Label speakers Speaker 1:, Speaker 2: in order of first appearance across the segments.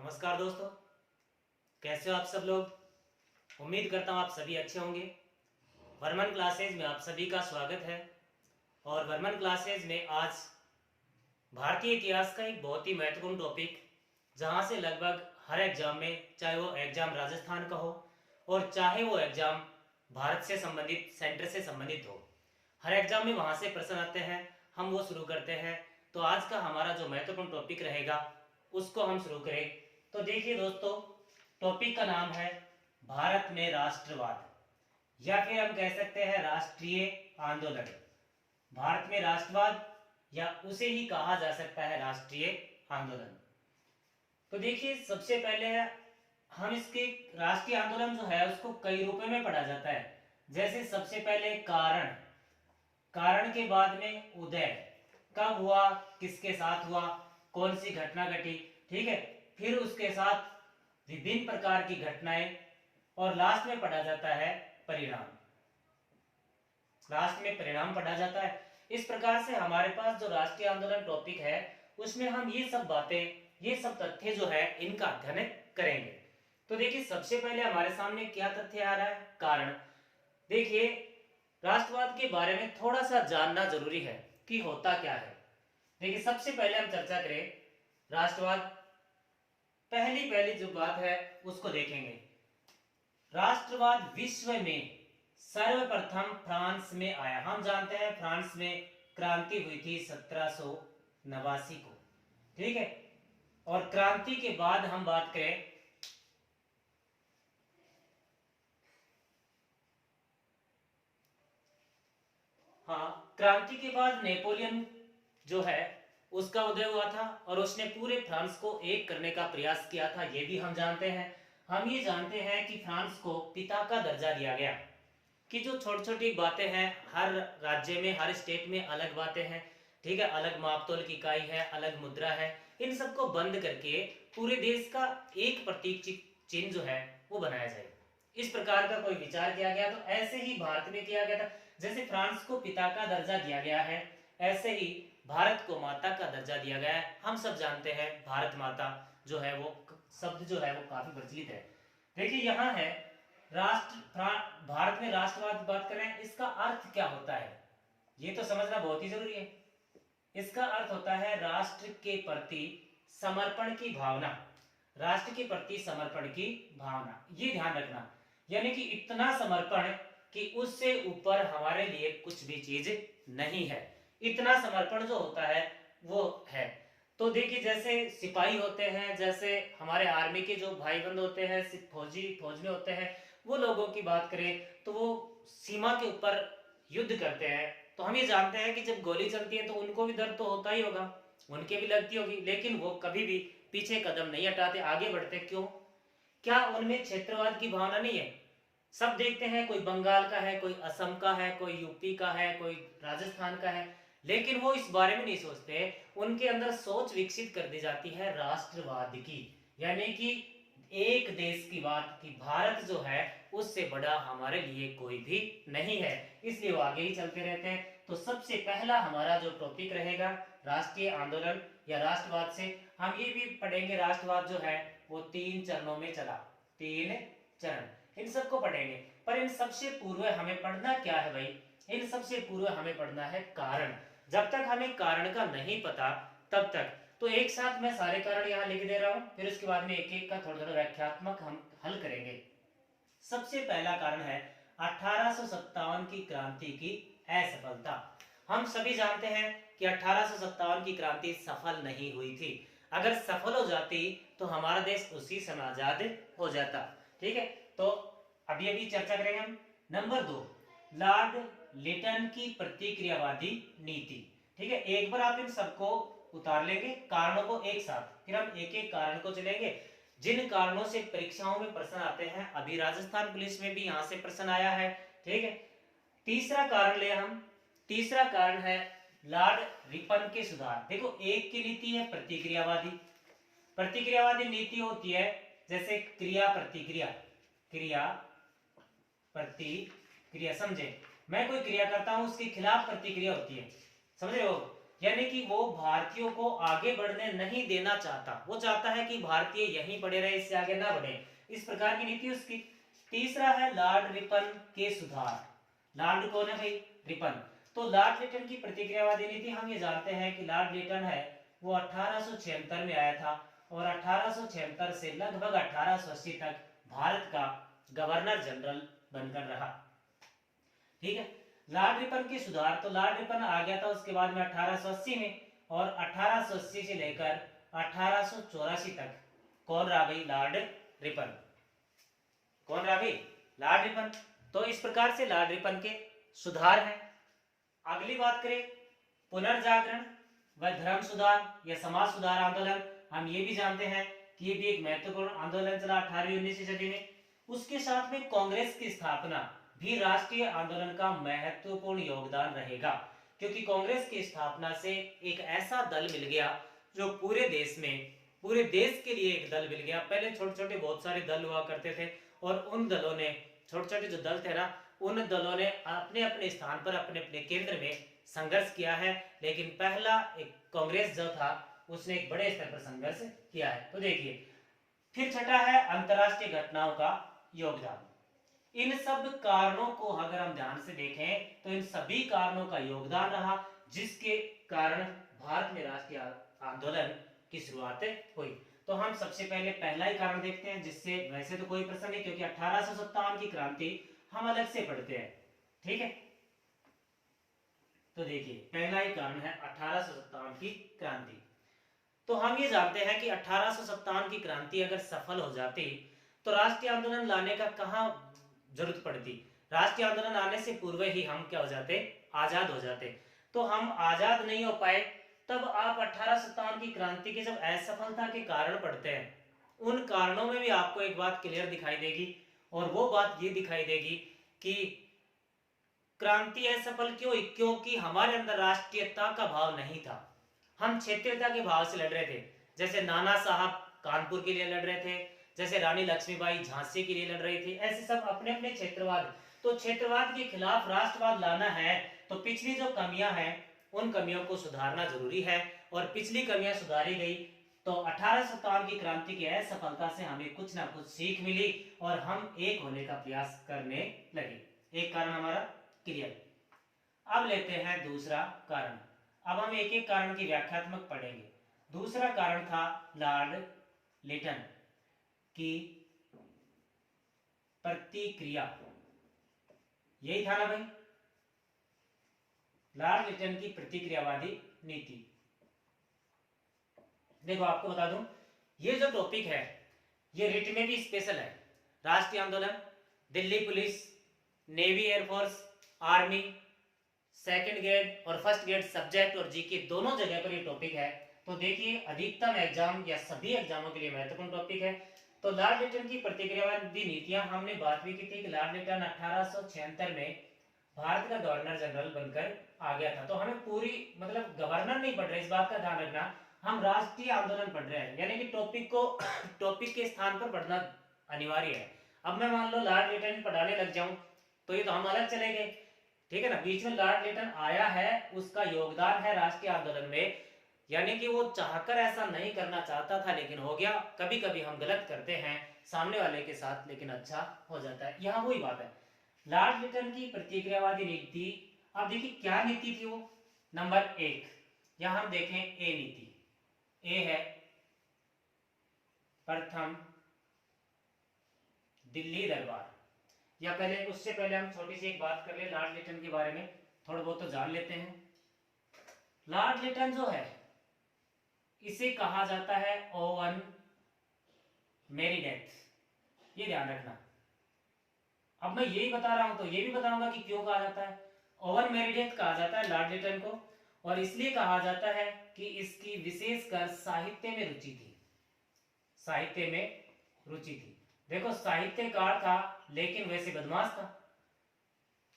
Speaker 1: नमस्कार दोस्तों, कैसे हो आप सब लोग। उम्मीद करता हूँ आप सभी अच्छे होंगे। वर्मन क्लासेज में आप सभी का स्वागत है। और वर्मन क्लासेज में आज भारतीय इतिहास का एक बहुत ही महत्वपूर्ण टॉपिक, जहाँ से लगभग हर एग्जाम में, चाहे वो एग्जाम राजस्थान का हो और चाहे वो एग्जाम भारत से संबंधित, सेंटर से संबंधित हो, हर एग्जाम में वहाँ से प्रश्न आते हैं। हम वो शुरू करते हैं। तो आज का हमारा जो महत्वपूर्ण टॉपिक रहेगा उसको हम शुरू करें। तो देखिए दोस्तों, टॉपिक का नाम है भारत में राष्ट्रवाद, या फिर हम कह सकते हैं राष्ट्रीय आंदोलन। भारत में राष्ट्रवाद, या उसे ही कहा जा सकता है राष्ट्रीय आंदोलन। तो देखिए, सबसे पहले हम इसके राष्ट्रीय आंदोलन जो है उसको कई रूपों में पढ़ा जाता है। जैसे सबसे पहले कारण, कारण के बाद में उदय, कब हुआ, किसके साथ हुआ, कौन सी घटना घटी, ठीक है। फिर उसके साथ विभिन्न प्रकार की घटनाएं, और लास्ट में पढ़ा जाता है परिणाम। लास्ट में परिणाम पढ़ा जाता है। इस प्रकार से हमारे पास जो राष्ट्रीय आंदोलन टॉपिक है उसमें हम ये सब बातें, ये सब तथ्य जो है इनका अध्ययन करेंगे। तो देखिए, सबसे पहले हमारे सामने क्या तथ्य आ रहा है, कारण। देखिए, राष्ट्रवाद के बारे में थोड़ा सा जानना जरूरी है कि होता क्या है। देखिए, सबसे पहले हम चर्चा करें राष्ट्रवाद। पहली जो बात है उसको देखेंगे। राष्ट्रवाद विश्व में सर्वप्रथम फ्रांस में आया। हम जानते हैं फ्रांस में क्रांति हुई थी 1789 को, ठीक है। और क्रांति के बाद हम बात करें, हाँ, क्रांति के बाद नेपोलियन जो है उसका उदय हुआ था और उसने पूरे फ्रांस को एक करने का प्रयास किया था, ये भी हम जानते हैं। हम ये जानते हैं कि फ्रांस को पिता का दर्जा दिया गया, कि जो छोटी छोटी बातें हैं, हर राज्य में, हर स्टेट में अलग बातें हैं, ठीक है। अलग मापतोल की इकाई है, अलग मुद्रा है, इन सबको बंद करके पूरे देश का एक प्रतीक चिन्ह जो है वो बनाया जाए, इस प्रकार का कोई विचार किया गया। तो ऐसे ही भारत में किया गया था। जैसे फ्रांस को पिता का दर्जा दिया गया है, ऐसे ही भारत को माता का दर्जा दिया गया है। हम सब जानते हैं भारत माता जो है वो शब्द जो है वो काफी प्रचलित है। देखिए, यहाँ है भारत में राष्ट्रवाद की बात करें, इसका अर्थ क्या होता है ये तो समझना बहुत ही जरूरी है। इसका अर्थ होता है राष्ट्र के प्रति समर्पण की भावना। राष्ट्र के प्रति समर्पण की भावना, ये ध्यान रखना। यानी कि इतना समर्पण कि उससे ऊपर हमारे लिए कुछ भी चीज नहीं है। इतना समर्पण जो होता है वो है। तो देखिए, जैसे सिपाही होते हैं, जैसे हमारे आर्मी के जो भाई बंद होते हैं, फौज में होते हैं, वो लोगों की बात करें तो वो सीमा के ऊपर युद्ध करते हैं। तो हम ये जानते हैं कि जब गोली चलती है तो उनको भी दर्द तो होता ही होगा, उनके भी लगती होगी, लेकिन वो कभी भी पीछे कदम नहीं हटाते, आगे बढ़ते। क्यों? क्या उनमें क्षेत्रवाद की भावना नहीं है? सब देखते हैं, कोई बंगाल का है, कोई असम का है, कोई यूपी का है, कोई राजस्थान का है, लेकिन वो इस बारे में नहीं सोचते। उनके अंदर सोच विकसित कर दी जाती है राष्ट्रवाद की, यानी कि एक देश की बात, कि भारत जो है उससे बड़ा हमारे लिए कोई भी नहीं है, इसलिए वो आगे ही चलते रहते हैं। तो सबसे पहला हमारा जो टॉपिक रहेगा राष्ट्रीय आंदोलन या राष्ट्रवाद से, हम ये भी पढ़ेंगे राष्ट्रवाद जो है वो 3 चरणों में चला। 3 चरण, इन सबको पढ़ेंगे। पर इन सबसे पूर्व हमें पढ़ना क्या है भाई? इन सबसे पूर्व हमें पढ़ना है कारण। जब तक हमें कारण का नहीं पता तब तक, तो एक साथ मैं सारे कारण यहाँ लिख दे रहा हूं, फिर उसके बाद में एक एक का थोड़ा थोड़ा व्याख्यात्मक हम हल करेंगे। सबसे पहला कारण है 1857 की क्रांति की असफलता। हम सभी जानते हैं कि 1857 की क्रांति सफल नहीं हुई थी। अगर सफल हो जाती तो हमारा देश उसी समय आजाद हो जाता, ठीक है। तो अभी अभी चर्चा करेंगे हम। नंबर 2, लॉर्ड लिटन की प्रतिक्रियावादी नीति, ठीक है। एक बार आप इन सबको उतार लेंगे, कारणों को एक साथ, फिर हम एक एक कारण को चलेंगे जिन कारणों से परीक्षाओं में प्रश्न आते हैं। अभी राजस्थान पुलिस में भी यहां से प्रश्न आया है, ठीक है। तीसरा कारण ले हम, तीसरा कारण है लॉर्ड रिपन के सुधार। देखो, एक की नीति है प्रतिक्रियावादी। प्रतिक्रियावादी नीति होती है जैसे क्रिया प्रतिक्रिया, क्रिया प्रतिक्रिया, समझे। मैं कोई क्रिया करता हूं, उसके खिलाफ प्रतिक्रिया होती है, समझ रहे हो। यानी कि वो भारतीयों को आगे बढ़ने नहीं देना चाहता, वो चाहता है कि भारतीय यहीं पड़े रहे, इससे आगे ना बढ़े, इस प्रकार की नीति उसकी। तीसरा है लॉर्ड रिपन के सुधार। लॉर्ड कौन है भाई? रिपन। तो लॉर्ड लिटन की प्रतिक्रियावादी नीति, हम ये जानते हैं कि लॉर्ड लिटन है वो 1876 में आया था और 1876 से लगभग 1880 तक भारत का गवर्नर जनरल बनकर रहा। ठीक है। लॉर्ड रिपन की सुधार, तो लॉर्ड रिपन आ गया था उसके बाद में 1880 में, और 1880 से लेकर 1884 तक कौन रहा भाई? Lord Ripon. कौन रहा भाई? Lord Ripon. तो इस प्रकार से लॉर्ड रिपन के सुधार है। अगली बात करें पुनर्जागरण व धर्म सुधार या समाज सुधार आंदोलन, हम ये भी जानते हैं कि ये भी एक महत्वपूर्ण आंदोलन चला 18वीं 19वीं सदी में। उसके साथ में कांग्रेस की स्थापना भी राष्ट्रीय आंदोलन का महत्वपूर्ण योगदान रहेगा, क्योंकि कांग्रेस की स्थापना से एक ऐसा दल मिल गया जो पूरे देश में, पूरे देश के लिए एक दल मिल गया। पहले छोटे छोटे बहुत सारे दल हुआ करते थे और उन दलों ने, छोटे छोटे जो दल थे ना, उन दलों ने अपने अपने स्थान पर, अपने अपने केंद्र में संघर्ष किया है, लेकिन पहला एक कांग्रेस जो था उसने एक बड़े स्तर पर संघर्ष किया है। तो देखिए, फिर छठा है अंतरराष्ट्रीय घटनाओं का योगदान। इन सब कारणों को अगर हम ध्यान से देखें तो इन सभी कारणों का योगदान रहा, जिसके कारण भारत में राष्ट्रीय आंदोलन की शुरुआत हुई। तो हम सबसे पहले पहला ही कारण देखते हैं, जिससे वैसे तो कोई प्रश्न नहीं, क्योंकि 1857 की क्रांति हम अलग से पढ़ते हैं। ठीक है। तो देखिए, पहला ही कारण है 1857 की क्रांति। तो हम ये जानते हैं कि 1857 की क्रांति अगर सफल हो जाती तो राष्ट्रीय आंदोलन लाने का कहाँ जरूरत पड़ती? राष्ट्रीय आंदोलन आने से पूर्व ही हम क्या हो जाते? आजाद हो जाते। तो हम आजाद नहीं हो पाए, तब आप 1857 की क्रांति की जब असफलता के कारण पढ़ते हैं, उन कारणों में भी आपको एक बात क्लियर दिखाई देगी, और वो बात ये दिखाई देगी कि क्रांति असफल क्यों हुई? क्योंकि हमारे अंदर राष्ट्रीयता का भाव नहीं था, हम क्षेत्रीयता के भाव से लड़ रहे थे। जैसे नाना साहब कानपुर के लिए लड़ रहे थे, जैसे रानी लक्ष्मीबाई झांसी के लिए लड़ रही थी, ऐसे सब अपने अपने क्षेत्रवाद। तो क्षेत्रवाद के खिलाफ राष्ट्रवाद लाना है तो पिछली जो कमियां हैं उन कमियों को सुधारना जरूरी है, और पिछली कमियां सुधारी गई तो 1857 की क्रांति की असफलता से हमें कुछ ना कुछ सीख मिली और हम एक होने का प्रयास करने लगे। एक कारण हमारा क्लियर। अब लेते हैं दूसरा कारण। अब हम एक एक कारण की व्याख्यात्मक पढ़ेंगे। दूसरा कारण था लॉर्ड लिटन की प्रतिक्रिया। यही था ना भाई, लॉर्ड लिटन की प्रतिक्रियावादी नीति। देखो, आपको बता दूं, ये जो टॉपिक है ये रिट में भी स्पेशल है। राष्ट्रीय आंदोलन, Delhi police, navy, air force, army, second grade और फर्स्ट ग्रेड सब्जेक्ट और जीके दोनों जगह पर ये टॉपिक है। तो देखिए, अधिकतम एग्जाम या सभी एग्जामों के लिए महत्वपूर्ण टॉपिक है। तो लॉर्ड लिटन की प्रतिक्रियावादी नीतियां, हमने बात भी की थी कि लॉर्ड लिटन 1876 में भारत का गवर्नर जनरल बनकर आ गया था। तो हमें पूरी, मतलब गवर्नर नहीं पढ़ रहे, इस बात का ध्यान रखना, हम राष्ट्रीय आंदोलन पढ़ रहे हैं, यानी कि टॉपिक को टॉपिक के स्थान पर पढ़ना अनिवार्य है। अब मैं मान लो लॉर्ड लिटन पढ़ाने लग जाऊं तो ये तो हम अलग चले गए। ठीक है ना, बीच में लॉर्ड लिटन आया है, उसका योगदान है राष्ट्रीय आंदोलन में, यानी कि वो चाहकर ऐसा नहीं करना चाहता था लेकिन हो गया। कभी कभी हम गलत करते हैं सामने वाले के साथ, लेकिन अच्छा हो जाता है। यहाँ वही बात है, लॉर्ड लिटन की प्रतिक्रियावादी नीति। अब देखिए क्या नीति थी वो। नंबर 1, यहां हम देखें ए नीति। ए है प्रथम दिल्ली दरबार, या पहले उससे पहले हम छोटी सी एक बात कर ले लॉर्ड लिटन के बारे में, थोड़ा बहुत तो जान लेते हैं। लॉर्ड लिटन जो है इसे कहा जाता है ओवन मेरीडेथ, ये ध्यान रखना। अब मैं यही बता रहा हूं तो ये भी बताऊंगा कि क्यों कहा जाता है। ओवन मेरीडेथ कहा जाता है लॉर्ड लिटन को, और इसलिए कहा जाता है कि इसकी विशेषकर साहित्य में रुचि थी। साहित्य में रुचि थी। देखो, साहित्यकार था लेकिन वैसे बदमाश था,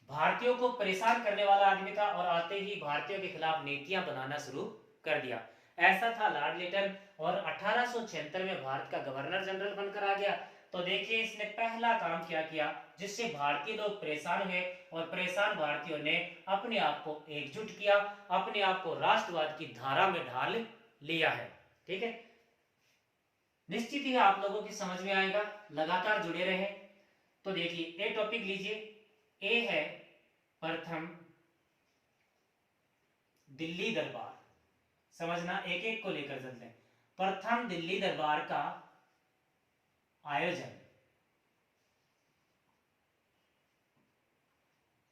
Speaker 1: भारतीयों को परेशान करने वाला आदमी था, और आते ही भारतीयों के खिलाफ नीतियां बनाना शुरू कर दिया। ऐसा था लॉर्ड लिटन, और 1876 में भारत का गवर्नर जनरल बनकर आ गया। तो देखिए इसने पहला काम क्या किया जिससे भारतीय लोग परेशान हुए और परेशान भारतीयों ने अपने आप को एकजुट किया, अपने आप को राष्ट्रवाद की धारा में ढाल लिया है। ठीक है, निश्चित ही आप लोगों की समझ में आएगा, लगातार जुड़े रहे। तो देखिए ए टॉपिक लीजिए, ए है प्रथम दिल्ली दरबार। समझना, एक एक को लेकर चलते हैं। प्रथम दिल्ली दरबार का आयोजन,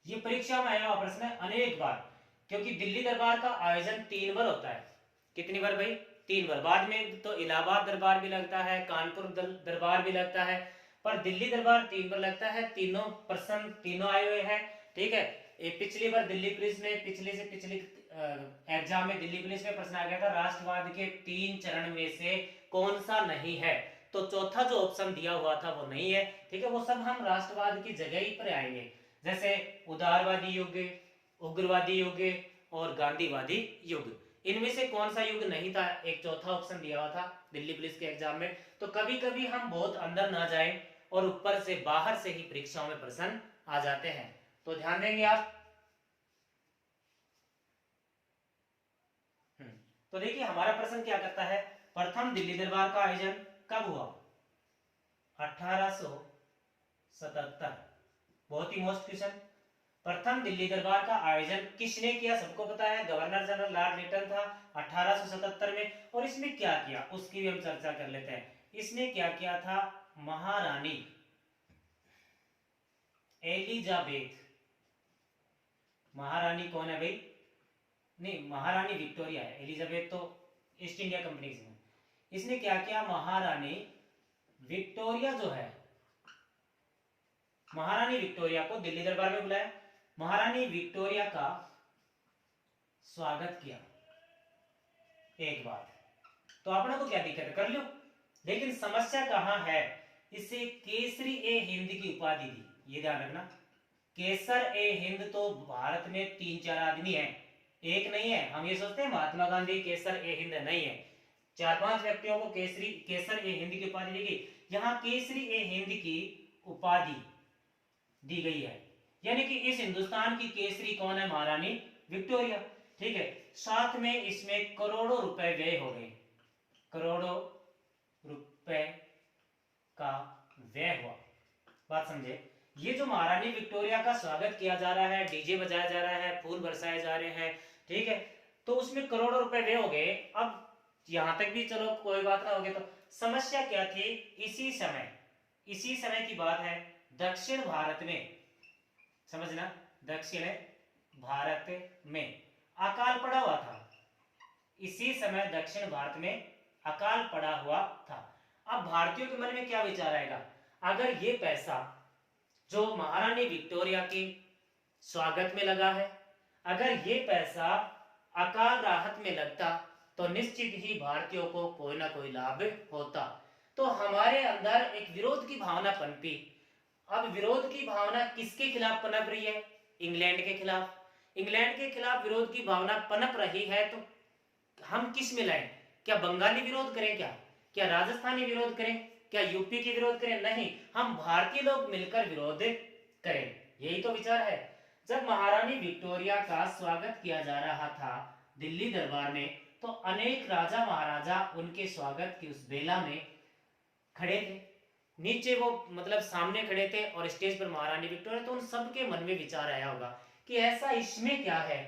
Speaker 1: ये परीक्षा में आया हुआ प्रश्न है अनेक बार, क्योंकि दिल्ली दरबार का आयोजन 3 बार होता है। कितनी बार भाई? 3 बार। बाद में तो इलाहाबाद दरबार भी लगता है, कानपुर दरबार भी लगता है, पर दिल्ली दरबार 3 बार लगता है। तीनों प्रश्न तीनों आए हुए हैं। ठीक है, पिछली बार दिल्ली पुलिस में, पिछली एग्जाम में दिल्ली पुलिस में प्रश्न आ गया था राष्ट्रवाद के 3 चरण में से कौन सा नहीं है, तो चौथा जो ऑप्शन दिया हुआ था वो नहीं है। ठीक है, वो सब हम राष्ट्रवाद की जगह ही पर आएंगे, जैसे उदारवादी युग, उग्रवादी युग और गांधीवादी युग। इनमें से कौन सा युग नहीं था? एक चौथा ऑप्शन दिया हुआ था दिल्ली पुलिस के एग्जाम में। तो कभी कभी हम बहुत अंदर ना जाएं और ऊपर से बाहर से ही परीक्षाओं में प्रश्न आ जाते हैं, तो ध्यान देंगे आप। तो देखिए हमारा प्रश्न क्या करता है, प्रथम दिल्ली दरबार का आयोजन कब हुआ? 1877। बहुत ही मोस्ट क्वेश्चन। प्रथम दिल्ली दरबार का आयोजन किसने किया? सबको पता है, गवर्नर जनरल लॉर्ड लिटन था 1877 में। और इसमें क्या किया उसकी भी हम चर्चा कर लेते हैं। इसने क्या किया था? महारानी एलिजाबेथ। महारानी कौन है भाई? नहीं, महारानी विक्टोरिया है, एलिजाबेथ तो ईस्ट इंडिया कंपनी से। इसने क्या किया? महारानी विक्टोरिया जो है, महारानी विक्टोरिया को दिल्ली दरबार में बुलाया, महारानी विक्टोरिया का स्वागत किया। एक बात तो आपने को क्या दिक्कत है, कर लो। लेकिन समस्या कहां है? इसे केसरी ए हिंद की उपाधि दी, ये ध्यान रखना। केसर ए हिंद तो भारत में 3-4 आदमी हैं, एक नहीं है। हम ये सोचते हैं महात्मा गांधी केसर ए हिंद, नहीं है, 4-5 व्यक्तियों को केसर ए हिंद की उपाधि दी गई। यहाँ केसरी ए हिंद की उपाधि दी गई है, यानी कि इस हिंदुस्तान की केसरी कौन है? महारानी विक्टोरिया। ठीक है, साथ में इसमें करोड़ों रुपए व्यय हो गए, करोड़ों रुपए का व्यय हुआ। बात समझे? ये जो महारानी विक्टोरिया का स्वागत किया जा रहा है, डीजे बजाया जा रहा है, फूल बरसाए जा रहे हैं, ठीक है, तो उसमें करोड़ों रुपए व्यय हो गए। अब यहां तक भी चलो कोई बात ना हो गई, तो समस्या क्या थी? इसी समय की बात है, दक्षिण भारत में, समझना, दक्षिण भारत में अकाल पड़ा हुआ था। इसी समय दक्षिण भारत में अकाल पड़ा हुआ था। अब भारतीयों के मन में क्या विचार आएगा? अगर ये पैसा जो महारानी विक्टोरिया के स्वागत में लगा है, अगर ये पैसा अकाल राहत में लगता तो निश्चित ही भारतीयों को कोई ना कोई लाभ होता। तो हमारे अंदर एक विरोध की भावना पनपी। अब विरोध की भावना किसके खिलाफ पनप रही है? इंग्लैंड के खिलाफ। इंग्लैंड के खिलाफ विरोध की भावना पनप रही है, तो हम किस में लाएं? क्या बंगाली विरोध करें? क्या राजस्थानी विरोध करें? क्या यूपी की विरोध करें? नहीं, हम भारतीय लोग मिलकर विरोध करें, यही तो विचार है। जब महारानी विक्टोरिया का स्वागत किया जा रहा था दिल्ली दरबार में, तो अनेक राजा महाराजा उनके स्वागत की उस बेला में खड़े थे। नीचे वो मतलब सामने खड़े थे और स्टेज पर महारानी विक्टोरिया। तो उन सबके मन में विचार आया होगा कि ऐसा इसमें क्या है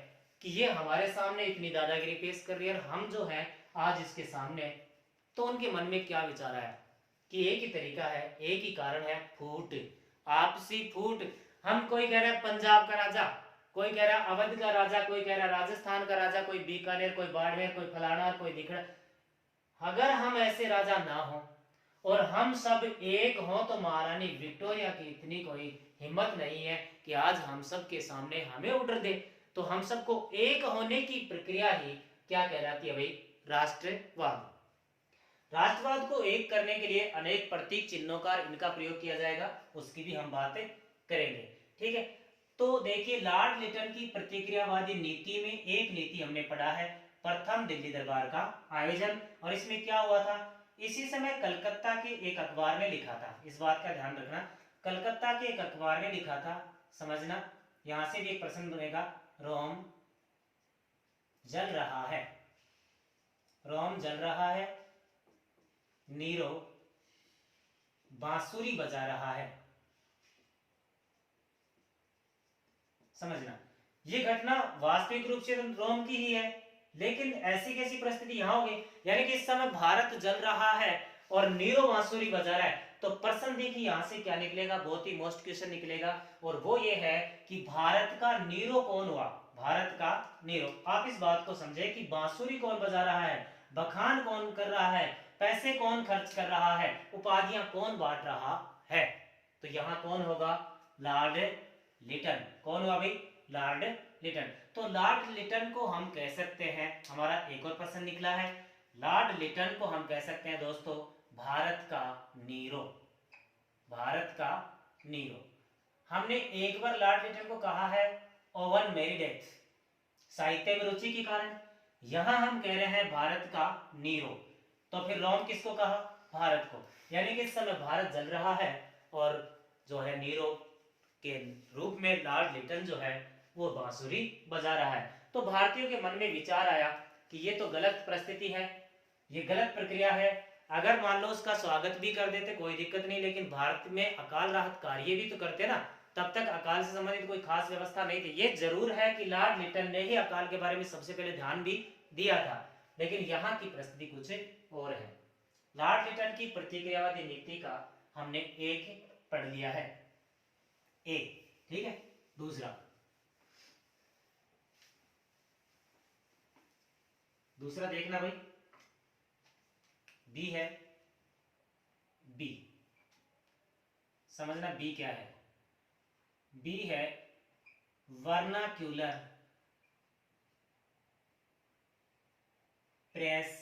Speaker 1: कि ये हमारे सामने इतनी दादागिरी पेश कर रही है और हम जो है आज इसके सामने। तो उनके मन में क्या विचार आया कि एक ही तरीका है, एक ही कारण है, फूट, आपसी फूट। हम, कोई कह रहा है पंजाब का राजा, कोई कह रहा है अवध का राजा, कोई कह रहा है राजस्थान का राजा, कोई बीकानेर, कोई बाड़मेर, कोई फलाना, कोई दिखड़ा। अगर हम ऐसे राजा ना हो और हम सब एक हों, तो महारानी विक्टोरिया की इतनी कोई हिम्मत नहीं है कि आज हम सब के सामने हमें ऑर्डर दे। तो हम सबको एक होने की प्रक्रिया ही क्या कहलाती है भाई? राष्ट्रवाद। राष्ट्रवाद को एक करने के लिए अनेक प्रतीक चिन्हों का इनका प्रयोग किया जाएगा, उसकी भी हम बातें करेंगे। ठीक है, तो देखिए लॉर्ड लिटन की प्रतिक्रियावादी नीति में एक नीति हमने पढ़ा है, प्रथम दिल्ली दरबार का आयोजन। और इसमें क्या हुआ था? इसी समय कलकत्ता के एक अखबार ने लिखा था, इस बात का ध्यान रखना, कलकत्ता के एक अखबार ने लिखा था, समझना, यहां से भी एक प्रश्न बनेगा, रोम जल रहा है, रोम जल रहा है, नीरो बांसुरी बजा रहा है। समझना, ये घटना वास्तविक रूप से रोम की ही है, लेकिन ऐसी कैसी परिस्थिति यहां होगी, यानी कि इस समय भारत जल रहा है और नीरो बांसुरी बजा रहा है। तो प्रश्न देखिए यहां से क्या निकलेगा, बहुत ही मोस्ट क्वेश्चन निकलेगा, और वो ये है कि भारत का नीरो कौन हुआ, भारत का नीरो। आप इस बात को समझे कि बांसुरी कौन बजा रहा है, बखान कौन कर रहा है, पैसे कौन खर्च कर रहा है, उपाधियां कौन बांट रहा है। तो यहां कौन होगा, लॉर्ड लिटन। कौन हुआ भाई, लॉर्ड लिटन। तो लॉर्ड लिटन को हम कह सकते हैं, हमारा एक और प्रश्न निकला है, लॉर्ड लिटन को हम कह सकते हैं दोस्तों भारत का नीरो, भारत का नीरो। हमने एक बार लॉर्ड लिटन को कहा है ओवन मेरी डेथ, साहित्य में रुचि के कारण। यहां हम कह रहे हैं भारत का नीरो, तो फिर रोम किसको कहा, भारत को। यानी कि इस समय भारत जल रहा है और जो है नीरो के रूप में लॉर्ड लिटन जो है वो बांसुरी बजा रहा है। तो भारतीयों के मन में विचार आया कि ये तो गलत परिस्थिति है, ये गलत प्रक्रिया है, अगर मान लो उसका स्वागत भी कर देते कोई दिक्कत नहीं, लेकिन भारत में अकाल राहत कार्य भी तो करते ना, तब तक अकाल से संबंधित कोई खास व्यवस्था नहीं थी। ये जरूर है कि लॉर्ड लिटन ने ही अकाल के बारे में सबसे पहले ध्यान भी दिया था, लेकिन यहाँ की परिस्थिति कुछ और है। लॉर्ड लिटन की प्रतिक्रियावादी नीति का हमने एक पढ़ लिया है, एक, ठीक है। दूसरा देखना भाई, बी है, बी समझना, बी क्या है, बी है vernacular press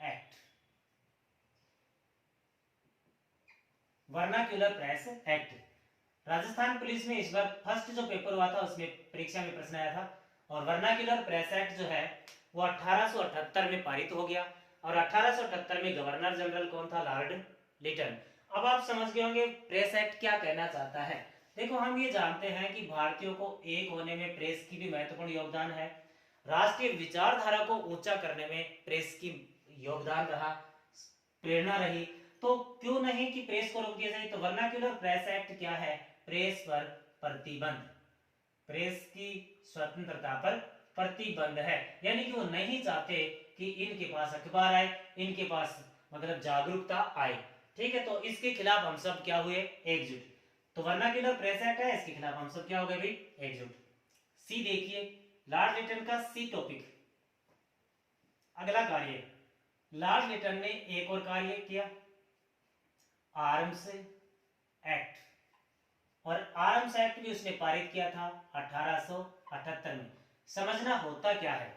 Speaker 1: act, vernacular press act. Rajasthan police में इस बार फर्स्ट जो पेपर हुआ था उसमें परीक्षा में प्रश्न आया था, और वर्नाक्यूलर प्रेस एक्ट जो है वो 1878 में पारित हो गया, और 1878 में गवर्नर जनरल कौन था, लॉर्ड लिटन। अब आप समझ गए होंगे प्रेस एक्ट क्या कहना चाहता है। देखो हम ये जानते हैं कि भारतीयों को एक होने में प्रेस की भी महत्वपूर्ण योगदान है, राष्ट्रीय विचारधारा को ऊंचा करने में प्रेस की योगदान रहा, प्रेरणा रही, तो क्यों नहीं कि प्रेस को रोक दिया जाए। तो वर्नाक्यूलर प्रेस एक्ट क्या है, प्रेस पर प्रतिबंध, प्रेस की स्वतंत्रता पर प्रतिबंध है, यानी कि वो नहीं चाहते कि इनके पास अखबार आए, इनके पास मतलब जागरूकता आए, ठीक है। तो इसके खिलाफ हम सब क्या हुए, एकजुट। तो वर्नाक्यूलर प्रेस एक्ट है, इसके खिलाफ हम सब क्या हो गए भाई, एकजुट। सी देखिए, लॉर्ड लिटन का सी टॉपिक, अगला कार्य, लॉर्ड लिटन ने एक और कार्य किया, आर्म्स एक्ट, और आर्म्स एक्ट भी उसने पारित किया था 1878 में। समझना होता क्या है,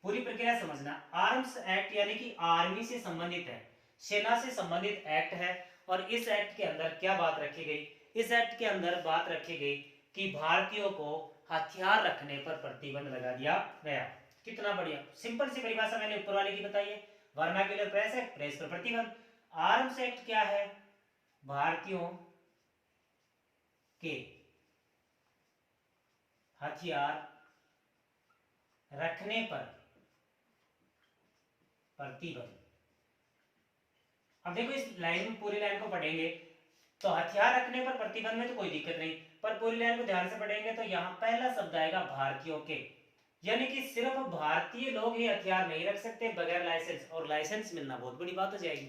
Speaker 1: पूरी प्रक्रिया समझना। आर्म्स एक्ट यानी कि आर्मी से संबंधित है, सेना से संबंधित एक्ट है, और इस एक्ट के अंदर क्या बात रखी गई, इस एक्ट के अंदर बात रखी गई कि भारतीयों को हथियार रखने पर प्रतिबंध लगा दिया गया। कितना बढ़िया, सिंपल सी परिभाषा मैंने ऊपर वाले की बताई है, वर्नाक्यूलर प्रेस एक्ट, प्रेस पर प्रतिबंध। आर्म्स एक्ट क्या है, भारतीयों के हथियार रखने पर प्रतिबंध। अब देखो इस लाइन, पूरी लाइन को पढ़ेंगे तो हथियार रखने पर प्रतिबंध में तो कोई दिक्कत नहीं, पर पूरी लाइन को ध्यान से पढ़ेंगे तो यहाँ पहला शब्द आएगा भारतीयों के, यानी कि सिर्फ भारतीय लोग ही हथियार नहीं रख सकते बगैर लाइसेंस, और लाइसेंस मिलना बहुत बड़ी बात हो जाएगी।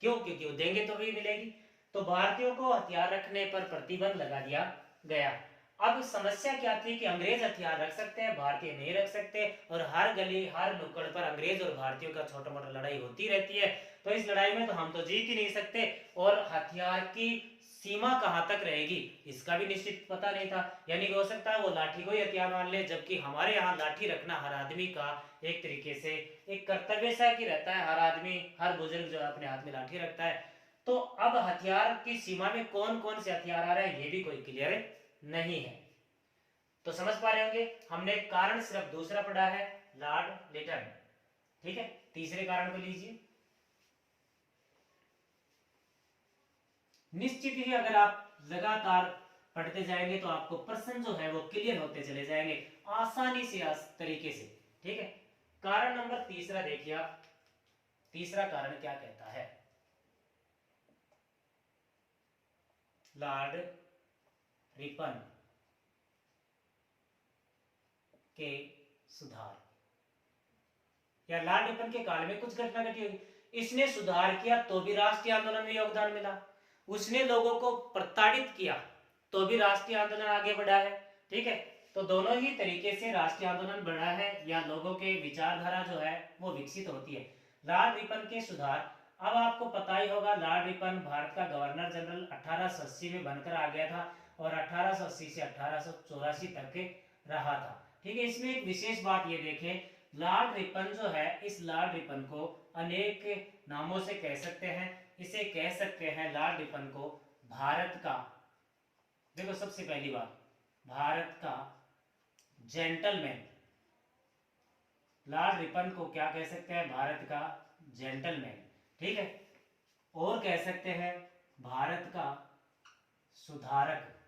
Speaker 1: क्यों, क्योंकि वो देंगे तो भी मिलेगी। तो भारतीयों को हथियार रखने पर प्रतिबंध लगा दिया गया। अब समस्या क्या थी कि अंग्रेज हथियार रख सकते हैं, भारतीय नहीं रख सकते, और हर गली हर नुक्कड़ पर अंग्रेज और भारतीयों का छोटा मोटा लड़ाई होती रहती है। तो इस लड़ाई में तो हम तो जीत ही नहीं सकते, और हथियार की सीमा कहां तक रहेगी इसका भी निश्चित पता नहीं था, यानी कि हो सकता है वो लाठी को ही हथियार मान ले, जबकि हमारे यहाँ लाठी रखना हर आदमी का एक तरीके से एक कर्तव्य सा की रहता है, हर आदमी हर बुजुर्ग जो अपने हाथ में लाठी रखता है। तो अब हथियार की सीमा में कौन कौन से हथियार आ रहे हैं ये भी कोई क्लियर नहीं है। तो समझ पा रहे होंगे, हमने कारण सिर्फ दूसरा पढ़ा है, लॉर्ड लिटन, ठीक है, तीसरे कारण को लीजिए। निश्चित ही अगर आप लगातार पढ़ते जाएंगे तो आपको प्रश्न जो है वो क्लियर होते चले जाएंगे आसानी से, तरीके से। ठीक है, कारण नंबर तीसरा देखिए आप, तीसरा कारण क्या कहता है? लॉर्ड रिपन के सुधार, या लॉर्ड रिपन के काल में कुछ घटना घटी होगी, इसने सुधार किया तो भी राष्ट्रीय आंदोलन में योगदान मिला, उसने लोगों को प्रताड़ित किया तो भी राष्ट्रीय आंदोलन आगे बढ़ा है। ठीक है, तो दोनों ही तरीके से राष्ट्रीय आंदोलन बढ़ा है या लोगों के विचारधारा जो है वो विकसित होती है। लॉर्ड रिपन के सुधार, अब आपको पता ही होगा लॉर्ड रिपन भारत का गवर्नर जनरल 1880 में बनकर आ गया था और 1880 से 1884 तक रहा था। ठीक है, इसमें एक विशेष बात ये देखें, लॉर्ड रिपन जो है, इस लॉर्ड रिपन को अनेक नामों से कह सकते हैं। इसे कह सकते हैं लॉर्ड रिपन को भारत का, देखो सबसे पहली बात, भारत का जेंटलमैन। लॉर्ड रिपन को क्या कह सकते हैं? भारत का जेंटलमैन। ठीक है, और कह सकते हैं भारत का सुधारक,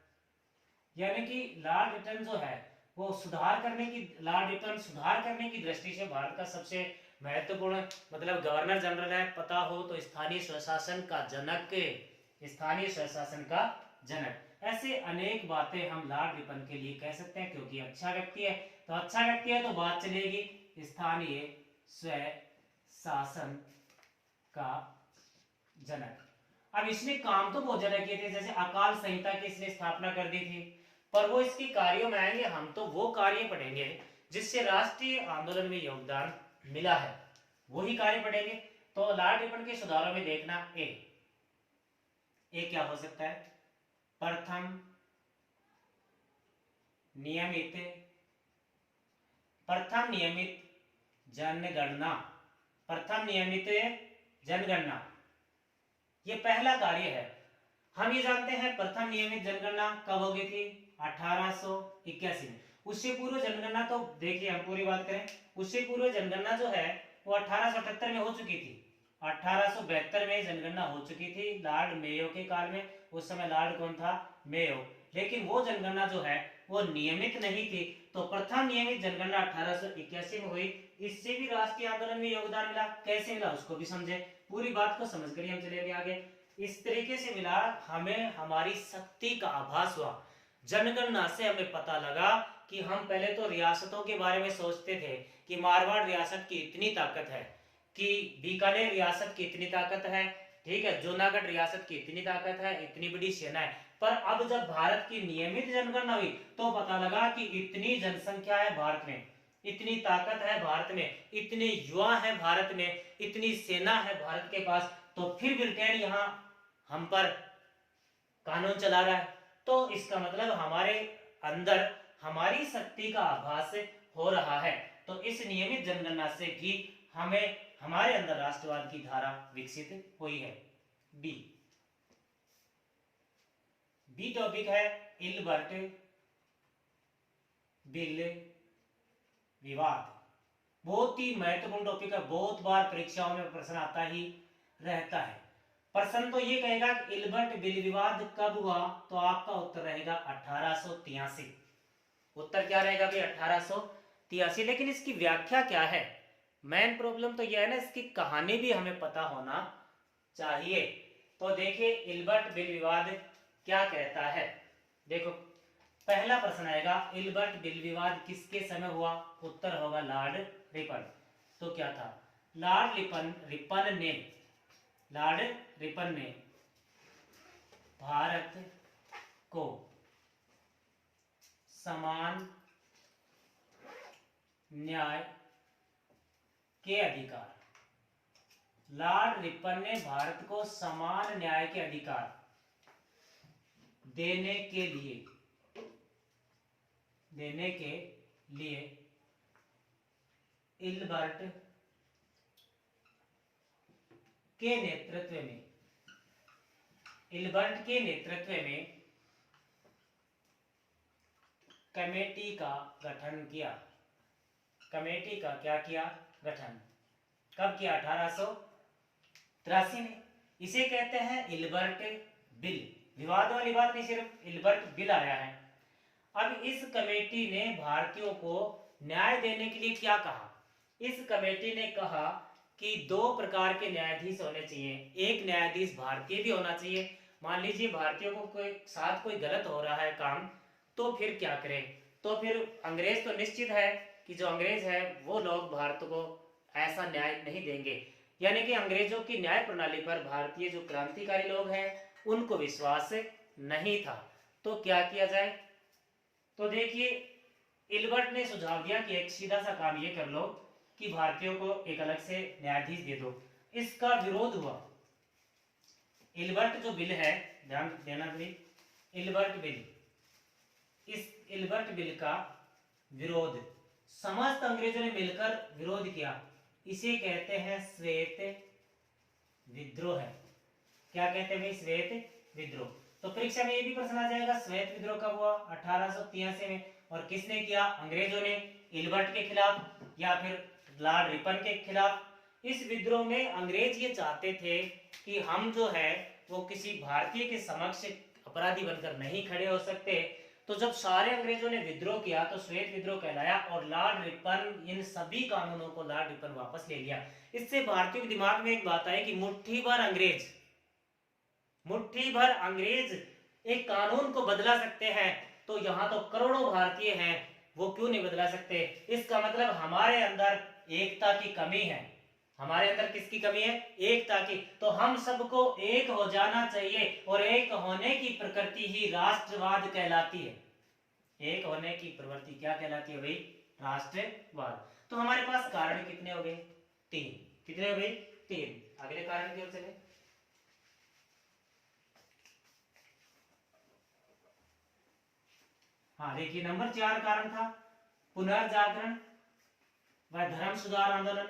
Speaker 1: यानी कि लॉर्ड रिपन जो है वो सुधार करने की, लॉर्ड रिपन सुधार करने की दृष्टि से भारत का सबसे महत्वपूर्ण मतलब गवर्नर जनरल है। पता हो तो स्थानीय स्वशासन का जनक, स्थानीय स्वशासन का जनक। ऐसे अनेक बातें हम लॉर्ड रिपन के लिए कह सकते हैं, क्योंकि अच्छा व्यक्ति है। तो अच्छा व्यक्ति है तो बात चलेगी स्थानीय स्वशासन का जनक। अब इसने काम तो बहुत ज्यादा किए थे, जैसे अकाल संहिता की इसने स्थापना कर दी थी, पर वो इसके कार्यों में आएंगे, हम तो वो कार्य पढ़ेंगे जिससे राष्ट्रीय आंदोलन में योगदान मिला है, वही कार्य पढ़ेंगे। तो लॉर्ड रिपन के सुधारों में देखना, ए क्या हो सकता है? प्रथम नियमित जनगणना, प्रथम नियमित जनगणना, ये पहला कार्य है। हम ये जानते हैं प्रथम नियमित जनगणना कब हो गई थी? 1881 में। उससे पूर्व जनगणना तो देखिए, हम पूरी बात करें, उससे पूर्व जनगणना जो है वो 1878 में हो चुकी थी। 1872 में जनगणना हो चुकी थी लॉर्ड मेयो के काल में। उस समय लॉर्ड कौन था? मेयो। लेकिन वो जनगणना जो है वो नियमित नहीं थी। तो प्रथम नियमित जनगणना 1881 में हुई। इससे भी राष्ट्रीय आंदोलन में योगदान मिला। कैसे मिला उसको भी समझे, पूरी बात को समझ कर हम चलेंगे आगे। इस तरीके से मिला, हमें हमारी शक्ति का आभास हुआ। जनगणना से हमें पता लगा कि हम पहले तो रियासतों के बारे में सोचते थे कि मारवाड़ रियासत की इतनी ताकत है, कि बीकानेर रियासत की इतनी ताकत है, ठीक है, जूनागढ़ रियासत की इतनी ताकत है, इतनी बड़ी सेना है। पर अब जब भारत की नियमित जनगणना हुई तो पता लगा कि इतनी जनसंख्या है भारत में, इतनी ताकत है भारत में, इतने युवा है भारत में, इतनी सेना है भारत के पास, तो फिर ब्रिटेन यहाँ हम पर कानून चला रहा है। तो इसका मतलब हमारे अंदर हमारी शक्ति का आभास हो रहा है। तो इस नियमित जनगणना से भी हमें हमारे अंदर राष्ट्रवाद की धारा विकसित हुई है। बी टॉपिक है इल्बर्ट बिल विवाद। बहुत ही महत्वपूर्ण टॉपिक है, बहुत बार परीक्षाओं में प्रश्न आता ही रहता है। प्रश्न तो ये कहेगा कि इल्बर्ट बिल विवाद कब हुआ, तो आपका उत्तर रहेगा 1883। उत्तर क्या रहेगा भाई? 1883। लेकिन इसकी व्याख्या क्या है? मेन प्रॉब्लम तो यह है ना, इसकी कहानी भी हमें पता होना चाहिए। तो देखिए इल्बर्ट बिल विवाद क्या कहता है। देखो पहला प्रश्न आएगा, इल्बर्ट बिल विवाद किसके समय हुआ? उत्तर होगा लॉर्ड रिपन। तो क्या था? लॉर्ड रिपन ने भारत को समान न्याय के अधिकार, लॉर्ड रिपन ने भारत को समान न्याय के अधिकार देने के लिए इल्बर्ट के नेतृत्व में कमेटी का गठन किया। कमेटी का क्या किया? गठन। कब किया? 1883 में। इसे कहते हैं इल्बर्ट बिल। विवाद वाली बात नहीं, सिर्फ इल्बर्ट बिल आया है। अब इस कमेटी ने भारतीयों को न्याय देने के लिए क्या कहा? इस कमेटी ने कहा कि दो प्रकार के न्यायाधीश होने चाहिए। एक न्यायाधीश भारतीय भी होना चाहिए। मान लीजिए भारतीयों को कोई साथ कोई गलत हो रहा है काम, तो फिर क्या करें? तो फिर अंग्रेज तो निश्चित है कि जो अंग्रेज है वो लोग भारत को ऐसा न्याय नहीं देंगे। यानी कि अंग्रेजों की न्याय प्रणाली पर भारतीय जो क्रांतिकारी लोग हैं उनको विश्वास नहीं था। तो क्या किया जाए? तो देखिए, इल्बर्ट ने सुझाव दिया कि एक सीधा सा काम ये कर लो कि भारतीयों को एक अलग से न्यायाधीश दे दो। इसका विरोध हुआ। इल्बर्ट जो बिल है, ध्यान देना प्लीज, इल्बर्ट बिल, इस इल्बर्ट बिल का विरोध समस्त अंग्रेजों ने मिलकर विरोध किया। इसे कहते हैं श्वेत विद्रोह। क्या कहते हैं भाई? श्वेत विद्रोह। तो परीक्षा में ये भी प्रश्न आ जाएगा, श्वेत विद्रोह कब हुआ? 1883 में। और किसने किया? अंग्रेजों ने, इल्बर्ट के खिलाफ या फिर लॉर्ड रिपन के खिलाफ। इस विद्रोह में अंग्रेज ये चाहते थे कि हम जो है वो किसी भारतीय के समक्ष अपराधी बनकर नहीं खड़े हो सकते। तो जब सारे अंग्रेजों ने विद्रोह किया तो श्वेत विद्रोह कहलाया, और लॉर्ड रिपन इन सभी कानूनों को लॉर्ड रिपन वापस ले लिया। इससे भारतीयों के दिमाग में एक बात आई कि मुट्ठी भर अंग्रेज एक कानून को बदला सकते हैं, तो यहाँ तो करोड़ों भारतीय हैं, वो क्यों नहीं बदला सकते? इसका मतलब हमारे अंदर एकता की कमी है। हमारे अंदर किसकी कमी है? एकता की। तो हम सबको एक हो जाना चाहिए, और एक होने की प्रकृति ही राष्ट्रवाद कहलाती है। एक होने की प्रवृत्ति क्या कहलाती है भाई? राष्ट्रवाद। तो हमारे पास कारण कितने हो गए? 3। कितने हो गए? 3। अगले कारण की ओर चले। हाँ देखिए, नंबर 4 कारण था पुनर्जागरण व धर्म सुधार आंदोलन।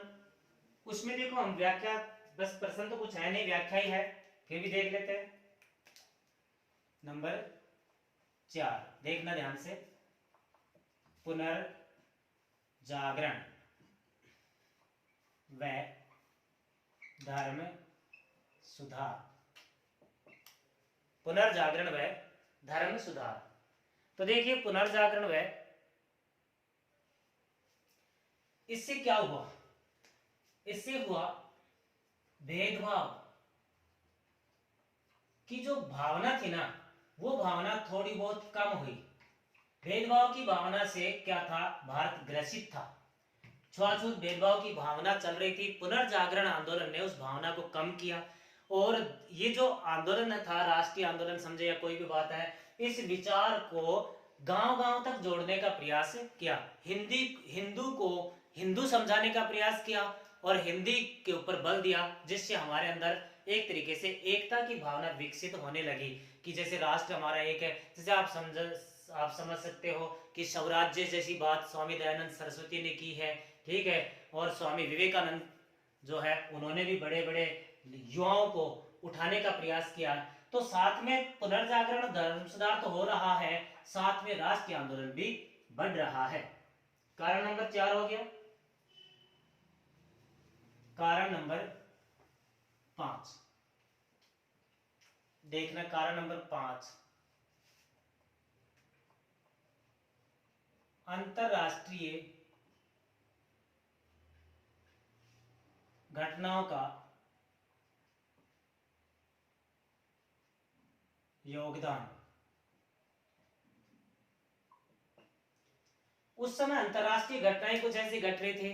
Speaker 1: उसमें देखो हम व्याख्या, बस प्रश्न तो कुछ है नहीं, व्याख्या ही है, फिर भी देख लेते हैं। नंबर 4 देखना ध्यान से, पुनर्जागरण व धर्म सुधार। पुनर्जागरण व धर्म सुधार। तो देखिए, पुनर्जागरण व, इससे क्या हुआ? इससे हुआ भेदभाव की जो भावना थी ना, वो भावना थोड़ी बहुत कम हुई। भेदभाव की भावना से क्या था? भारत ग्रसित था। छुआछूत भेदभाव की भावना चल रही थी। पुनर्जागरण आंदोलन ने उस भावना को कम किया, और ये जो आंदोलन था, राष्ट्रीय आंदोलन समझे या कोई भी बात है, इस विचार को गांव-गांव तक जोड़ने का प्रयास किया। हिंदू को हिंदू समझाने का प्रयास किया, और हिंदी के ऊपर बल दिया, जिससे हमारे अंदर एक तरीके से एकता की भावना विकसित होने लगी कि जैसे राष्ट्र हमारा एक है। जैसे आप समझ सकते हो कि स्वराज्य जैसी बात स्वामी दयानंद सरस्वती ने की है, ठीक है, और स्वामी विवेकानंद जो है उन्होंने भी बड़े बड़े युवाओं को उठाने का प्रयास किया। तो साथ में पुनर्जागरण धर्म सुधार तो हो रहा है, साथ में राष्ट्रीय आंदोलन भी बढ़ रहा है। कारण नंबर 4 हो गया। कारण नंबर 5 देखना, कारण नंबर 5, अंतरराष्ट्रीय घटनाओं का योगदान। उस समय अंतरराष्ट्रीय घटनाएं कुछ ऐसी घट रही थी,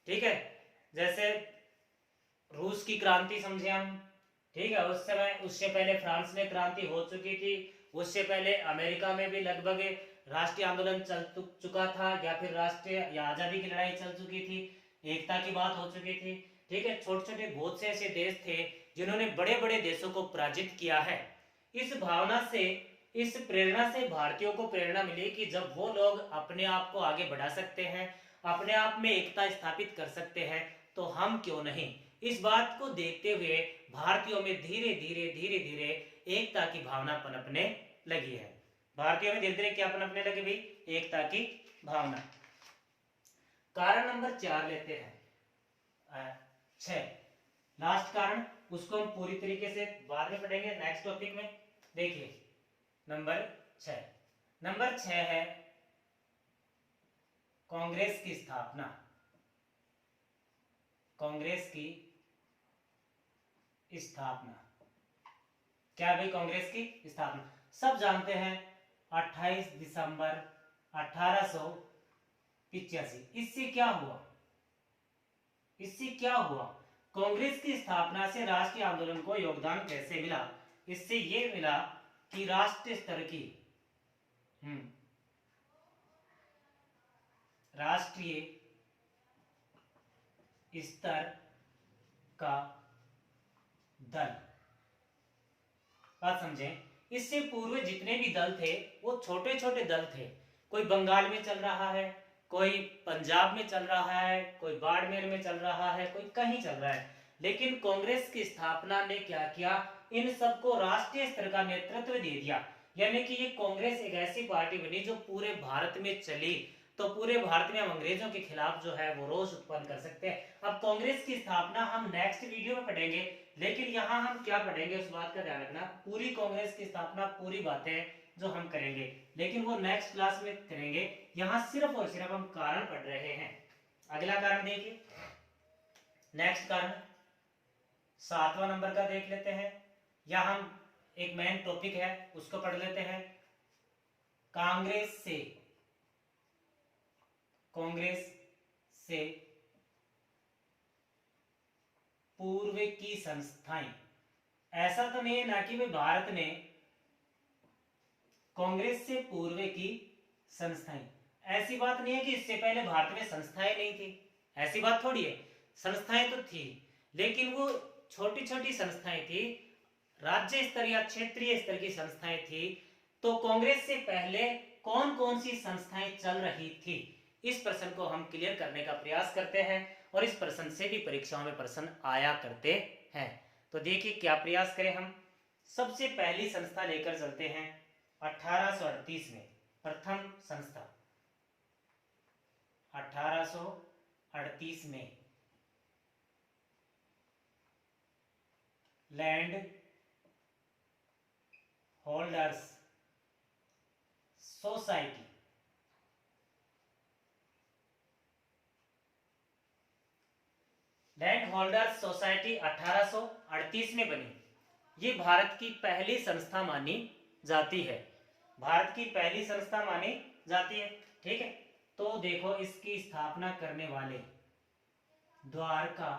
Speaker 1: ठीक है, जैसे रूस की क्रांति समझे हम, ठीक है, उस समय, उससे पहले फ्रांस में क्रांति हो चुकी थी, उससे पहले अमेरिका में भी लगभग राष्ट्रीय आंदोलन चल चुका था, या फिर राष्ट्रीय या आजादी की लड़ाई चल चुकी थी, एकता की बात हो चुकी थी, ठीक है। छोटे छोटे बहुत से ऐसे देश थे जिन्होंने बड़े बड़े देशों को पराजित किया है। इस भावना से, इस प्रेरणा से भारतीयों को प्रेरणा मिली कि जब वो लोग अपने आप को आगे बढ़ा सकते हैं, अपने आप में एकता स्थापित कर सकते हैं, तो हम क्यों नहीं। इस बात को देखते हुए भारतीयों में धीरे धीरे एकता की भावना पनपने लगी है। भारतीयों में धीरे धीरे क्या पनपने लगी भाई? एकता की भावना। कारण नंबर 4 लेते हैं, 6। लास्ट कारण उसको हम पूरी तरीके से बाद में पढ़ेंगे नेक्स्ट टॉपिक में। देखिए नंबर 6, नंबर 6 है कांग्रेस की स्थापना। कांग्रेस की स्थापना क्या भाई? कांग्रेस की स्थापना सब जानते हैं 28 दिसंबर 1885। इससे क्या हुआ? इससे क्या हुआ? कांग्रेस की स्थापना से राष्ट्रीय आंदोलन को योगदान कैसे मिला? इससे यह मिला कि राष्ट्रीय स्तर की राष्ट्रीय स्तर का दल, बात समझें, इससे पूर्व जितने भी दल थे वो छोटे छोटे दल थे। कोई बंगाल में चल रहा है, कोई पंजाब में चल रहा है, कोई बाड़मेर में चल रहा है, कोई कहीं चल रहा है। लेकिन कांग्रेस की स्थापना ने क्या किया? इन सबको राष्ट्रीय स्तर का नेतृत्व दे दिया। यानी कि ये कांग्रेस एक ऐसी पार्टी बनी जो पूरे भारत में चली, तो पूरे भारत में हम अंग्रेजों के खिलाफ जो है वो रोष उत्पन्न कर सकते हैं। अब कांग्रेस की स्थापना हम नेक्स्ट वीडियो में पढ़ेंगे, लेकिन यहाँ हम क्या पढ़ेंगे उस बात का ध्यान रखना। पूरी कांग्रेस की स्थापना, पूरी बातें जो हम करेंगे, लेकिन वो नेक्स्ट क्लास में करेंगे। यहाँ सिर्फ और सिर्फ हम कारण पढ़ रहे हैं। अगला कारण देखिए, नेक्स्ट कारण 7वां नंबर का देख लेते हैं। या हम एक मेन टॉपिक है उसको पढ़ लेते हैं। कांग्रेस से पूर्व की संस्थाएं। ऐसा तो नहीं है ना कि भाई भारत में कांग्रेस से पूर्व की संस्थाएं, ऐसी बात नहीं है कि इससे पहले भारत में संस्थाएं नहीं थी, ऐसी बात थोड़ी है। संस्थाएं तो थी, लेकिन वो छोटी छोटी संस्थाएं थी, राज्य स्तर या क्षेत्रीय स्तर की संस्थाएं थी। तो कांग्रेस से पहले कौन कौन सी संस्थाएं चल रही थी, इस प्रश्न को हम क्लियर करने का प्रयास करते हैं, और इस प्रश्न से भी परीक्षाओं में प्रश्न आया करते हैं। तो देखिए क्या प्रयास करें हम। सबसे पहली संस्था लेकर चलते हैं 1838 में। प्रथम संस्था 1838 में land holders society. Land holders society 1838 में बनी। ये भारत की पहली संस्था मानी जाती है, भारत की पहली संस्था मानी जाती है। ठीक है, तो देखो इसकी स्थापना करने वाले द्वारका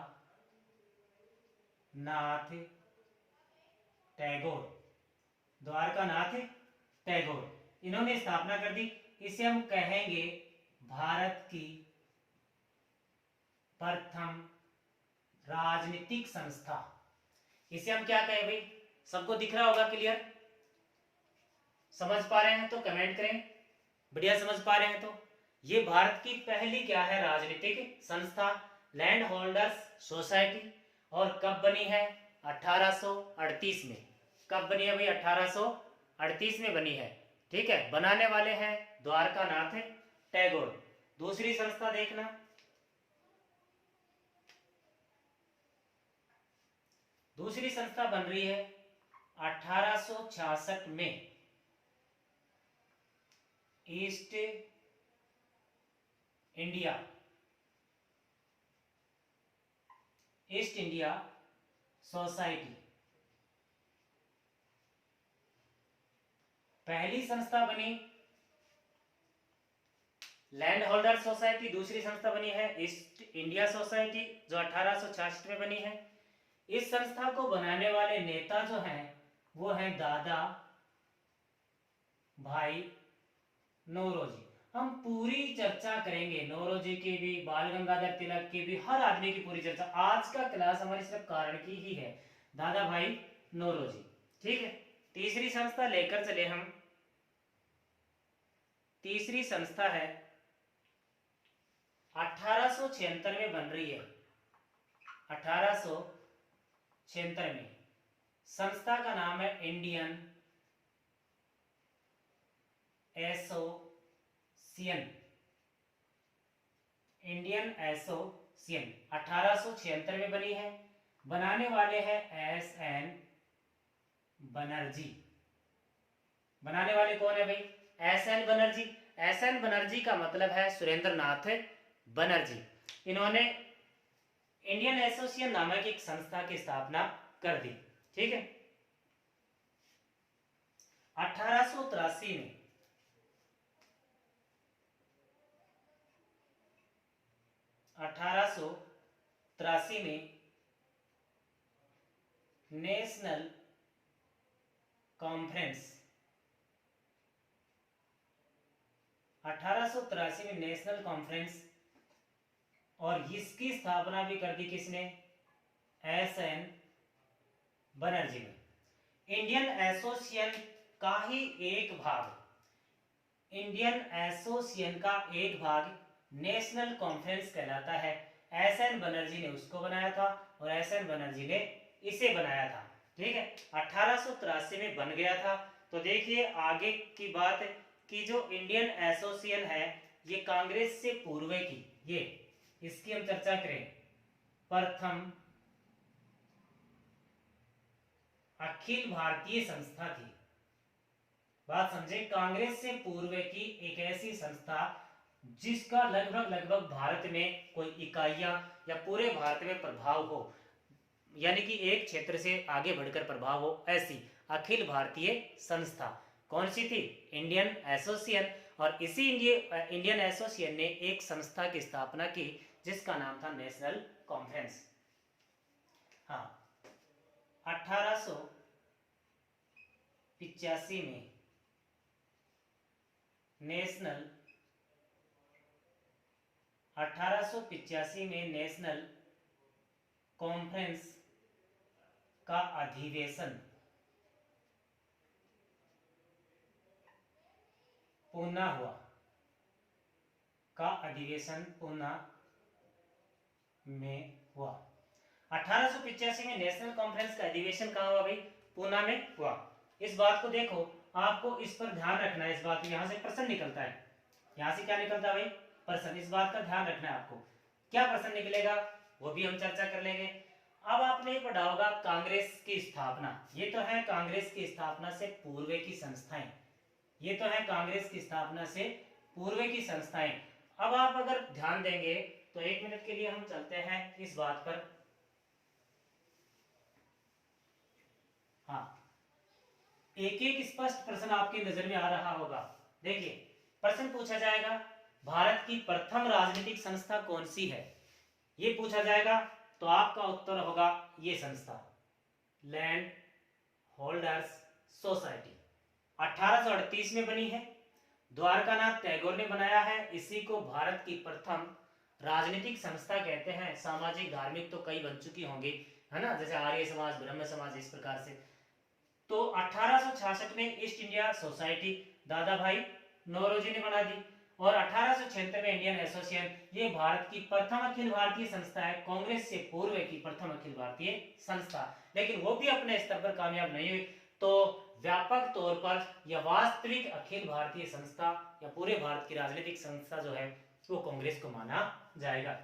Speaker 1: नाथ टैगोर, द्वारका नाथ टैगोर, इन्होंने स्थापना कर दी। इसे हम कहेंगे भारत की प्रथम राजनीतिक संस्था। इसे हम क्या कहें भाई? सबको दिख रहा होगा क्लियर? समझ पा रहे हैं तो कमेंट करें। बढ़िया, समझ पा रहे हैं तो ये भारत की पहली क्या है? राजनीतिक संस्था, लैंड होल्डर्स सोसाइटी। और कब बनी है? 1838 में। कब बनी है भाई? 1838 में बनी है। ठीक है, बनाने वाले हैं द्वारका नाथ टैगोर। दूसरी संस्था देखना, दूसरी संस्था बन रही है 1866 में, ईस्ट इंडिया सोसाइटी। पहली संस्था बनी लैंड होल्डर सोसाइटी, दूसरी संस्था बनी है ईस्ट इंडिया सोसाइटी जो 1866 में बनी है। इस संस्था को बनाने वाले नेता जो हैं वो हैं दादा भाई नौरोजी। हम पूरी चर्चा करेंगे नौरोजी की भी, बाल गंगाधर तिलक की भी, हर आदमी की पूरी चर्चा। आज का क्लास हमारी सिर्फ कारण की ही है, दादा भाई नौरोजी। ठीक है, तीसरी संस्था लेकर चले हम। तीसरी संस्था है 1876 में बन रही है, 1876 में। संस्था का नाम है इंडियन एसोसिएशन। इंडियन एसोसिएशन 1876 में बनी है। बनाने वाले हैं एस एन बनर्जी। बनाने वाले कौन है भाई? S N Banerjee. S N Banerjee का मतलब है सुरेंद्र नाथ बनर्जी। इन्होंने इंडियन एसोसिएशन नामक एक संस्था की स्थापना कर दी। ठीक है। 1883 में नेशनल कॉन्फ्रेंस 1883 में नेशनल कॉन्फ्रेंस, और इसकी स्थापना भी कर दी किसने? एस एन बनर्जी ने। इंडियन एसोसिएशन का ही एक भाग, इंडियन एसोसिएशन का एक भाग नेशनल कॉन्फ्रेंस कहलाता है। एस एन बनर्जी ने उसको बनाया था और एस एन बनर्जी ने इसे बनाया था। ठीक है। 1883 में बन गया था। तो देखिए आगे की बात कि जो इंडियन एसोसिएशन है ये कांग्रेस से पूर्व की, ये इसकी हम चर्चा करें, प्रथम अखिल भारतीय संस्था थी। बात समझे, कांग्रेस से पूर्व की एक ऐसी संस्था जिसका लगभग भारत में कोई इकाइयां या पूरे भारत में प्रभाव हो, यानी कि एक क्षेत्र से आगे बढ़कर प्रभाव हो, ऐसी अखिल भारतीय संस्था कौन सी थी? Indian association. और इसी इंडियन एसोसिएशन ने एक संस्था की स्थापना की जिसका नाम था नेशनल कॉन्फ्रेंस। हाँ, 1885 में नेशनल कॉन्फ्रेंस का अधिवेशन पूना हुआ, पूना में हुआ। 1885 में नेशनल कॉन्फ्रेंस का अधिवेशन कहाँ हुआ भाई? पूना में हुआ। इस बात को देखो, आपको इस पर ध्यान रखना है। इस बात में यहां से प्रश्न निकलता है। यहां से क्या निकलता है भाई? प्रश्न। इस बात का ध्यान रखना है आपको। क्या प्रश्न निकलेगा वो भी हम चर्चा कर लेंगे। अब आपने पढ़ा होगा कांग्रेस की स्थापना। ये तो है कांग्रेस की स्थापना से पूर्व की संस्थाएं, ये तो है कांग्रेस की स्थापना से पूर्व की संस्थाएं। अब आप अगर ध्यान देंगे तो 1 मिनट के लिए हम चलते हैं इस बात पर। हाँ, एक एक स्पष्ट प्रश्न आपकी नजर में आ रहा होगा। देखिए, प्रश्न पूछा जाएगा भारत की प्रथम राजनीतिक संस्था कौन सी है, ये पूछा जाएगा। तो आपका उत्तर होगा ये संस्था, लैंड होल्डर्स सोसाइटी। 1838 में बनी है, द्वारकानाथ टैगोर ने बनाया है। इसी को भारत की प्रथम राजनीतिक संस्था कहते हैं। सामाजिक धार्मिक तो कई बन चुकी होंगी, है ना, जैसे आर्य समाज, ब्रह्म समाज, इस प्रकार से। तो 1866 में ईस्ट इंडिया सोसाइटी दादा भाई नौरोजी ने बना दी, और 1876 में इंडियन एसोसिएशन, ये भारत की प्रथम अखिल भारतीय संस्था है, कांग्रेस से पूर्व की प्रथम अखिल भारतीय संस्था। लेकिन वो भी अपने स्तर पर कामयाब नहीं हुई। तो व्यापक तौर पर यह वास्तविक अखिल भारतीय संस्था या पूरे भारत की राजनीतिक संस्था जो है वो कांग्रेस को माना जाएगा।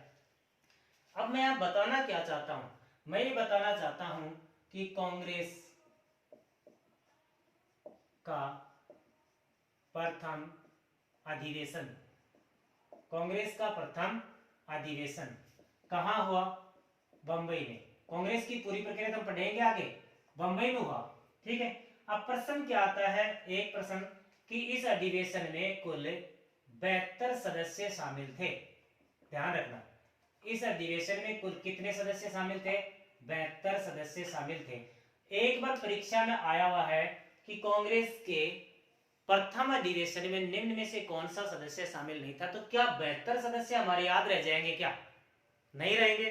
Speaker 1: अब मैं आप बताना क्या चाहता हूं, मैं ये बताना चाहता हूं कि कांग्रेस का प्रथम अधिवेशन, कांग्रेस का प्रथम अधिवेशन कहां हुआ? बंबई में। कांग्रेस की पूरी प्रक्रिया हम पढ़ेंगे आगे, बंबई में हुआ। ठीक है। अब प्रश्न क्या आता है, एक प्रश्न कि इस अधिवेशन में कुल 72 सदस्य शामिल थे। ध्यान रखना, इस अधिवेशन में कुल कितने सदस्य शामिल थे? 72 सदस्य शामिल थे। एक बार परीक्षा में आया हुआ है कि कांग्रेस के प्रथम अधिवेशन में निम्न में से कौन सा सदस्य शामिल नहीं था। तो क्या 72 सदस्य हमारे याद रह जाएंगे? क्या नहीं रहेंगे।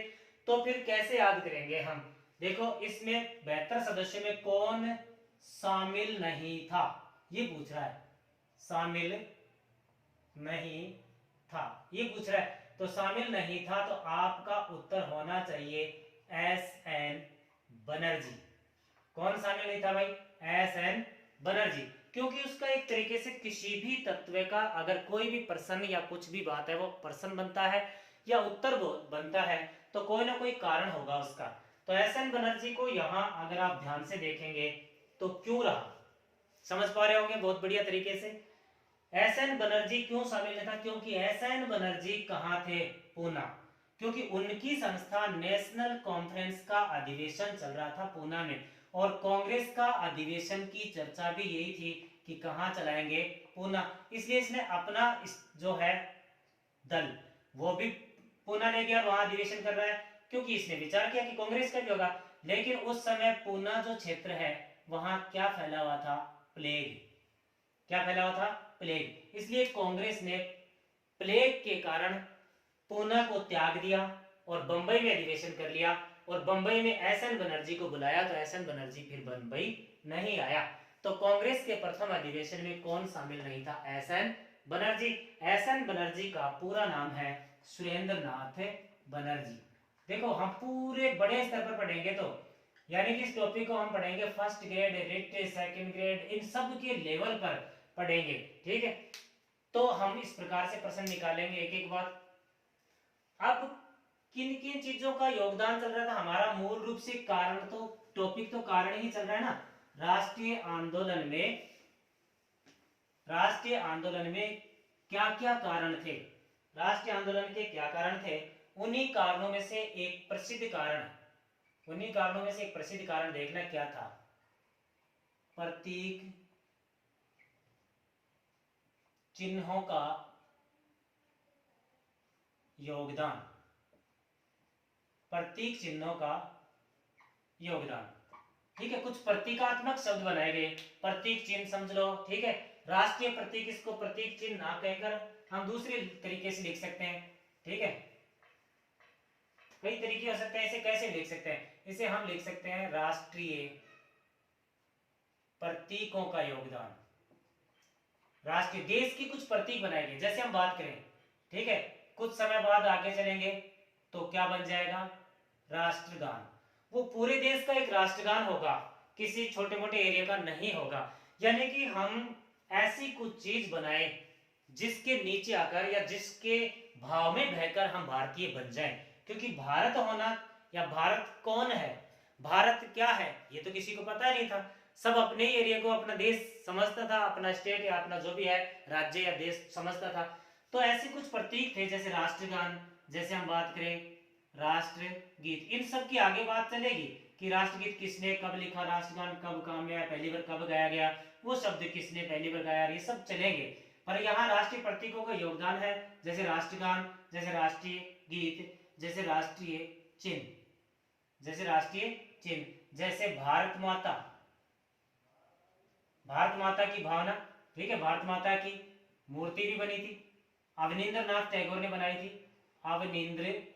Speaker 1: तो फिर कैसे याद करेंगे हम? देखो, इसमें 72 सदस्यों में कौन शामिल नहीं था, ये पूछ रहा है। शामिल नहीं था, ये पूछ रहा है। तो शामिल नहीं था, तो आपका उत्तर होना चाहिए एस एन बनर्जी। कौन शामिल नहीं था भाई? S N Banerjee. क्योंकि उसका एक तरीके से किसी भी तत्व का अगर कोई भी प्रश्न या कुछ भी बात है वो प्रश्न बनता है, या उत्तर बनता है तो कोई ना कोई कारण होगा उसका। तो एस.एन. बनर्जी को यहाँ अगर आप ध्यान से देखेंगे तो क्यों रहा, समझ पा रहे होंगे बहुत बढ़िया तरीके से। एस.एन. बनर्जी क्यों शामिल था, क्योंकि एस.एन. बनर्जी कहाँ थे, पूना, क्योंकि उनकी संस्था नेशनल कॉन्फ्रेंस का अधिवेशन चल रहा था पूना में, और कांग्रेस का अधिवेशन की चर्चा भी यही थी कि कहाँ चलाएंगे, पूना। इसलिए इसने अपना जो है दल वो भी पूना ले गया, वहां अधिवेशन कर रहा है, क्योंकि इसने विचार किया कि कांग्रेस का भी होगा। लेकिन उस समय पूना जो क्षेत्र है वहां क्या फैला हुआ था, प्लेग, क्या फैला हुआ था, प्लेग। इसलिए कांग्रेस ने प्लेग के कारण पूना को त्याग दिया और बंबई में अधिवेशन कर लिया, और बंबई में एस.एन. बनर्जी को बुलाया तो एस.एन. बनर्जी फिर बंबई नहीं आया। तो कांग्रेस के प्रथम अधिवेशन में कौन शामिल नहीं था, एस.एन. बनर्जी। एस.एन. बनर्जी का पूरा नाम है सुरेंद्र नाथ बनर्जी। देखो हम पूरे बड़े स्तर पर पढ़ेंगे तो, यानी कि इस टॉपिक को हम पढ़ेंगे first grade, REET, second grade, इन सब के लेवल पर पढ़ेंगे, ठीक है। तो हम इस प्रकार से प्रश्न निकालेंगे एक एक बार। अब किन किन चीजों का योगदान चल रहा था हमारा, मूल रूप से कारण, तो टॉपिक तो कारण ही चल रहा है ना। राष्ट्रीय आंदोलन में क्या क्या कारण थे, राष्ट्रीय आंदोलन के क्या कारण थे, उन्हीं कारणों में से एक प्रसिद्ध कारण देखना क्या था, प्रतीक चिन्हों का योगदान, प्रतीक चिन्हों का योगदान, ठीक है। कुछ प्रतीकात्मक शब्द बनाए गए, प्रतीक चिन्ह समझ लो, ठीक है। राष्ट्रीय प्रतीक, इसको प्रतीक चिन्ह ना कहकर हम दूसरे तरीके से लिख सकते हैं, ठीक है। कई तरीके हो सकते हैं, इसे कैसे लिख सकते हैं, इसे हम लिख सकते हैं राष्ट्रीय प्रतीकों का योगदान। राष्ट्रीय, देश की कुछ प्रतीक बनाए गए, जैसे हम बात करें, ठीक है, कुछ समय बाद आगे चलेंगे तो क्या बन जाएगा, राष्ट्रगान। वो पूरे देश का एक राष्ट्रगान होगा, किसी छोटे मोटे एरिया का नहीं होगा। यानी कि हम ऐसी कुछ चीज बनाए जिसके नीचे आकर या जिसके भाव में बहकर हम भारतीय बन जाएं, क्योंकि भारत होना या भारत कौन है, भारत क्या है, ये तो किसी को पता नहीं था। सब अपने ही एरिया को अपना देश समझता था, अपना स्टेट या अपना जो भी है राज्य या देश समझता था। तो ऐसे कुछ प्रतीक थे, जैसे राष्ट्रगान, जैसे हम बात करें राष्ट्रगीत, इन सब की आगे बात चलेगी कि राष्ट्रगीत किसने कब लिखा, राष्ट्रगान कब काम में आया, पहली बार कब गाया गया, वो शब्द किसने पहली बार गाया, ये सब चलेंगे। पर यहाँ राष्ट्रीय प्रतीकों का योगदान है, जैसे राष्ट्रगान, जैसे राष्ट्रीय गीत, जैसे राष्ट्रीय चिन्ह, जैसे भारत माता की भावना, ठीक है, भारत माता की मूर्ति भी बनी थी, अवनींद्रनाथ टैगोर ने बनाई थी, अवनींद्रनाथ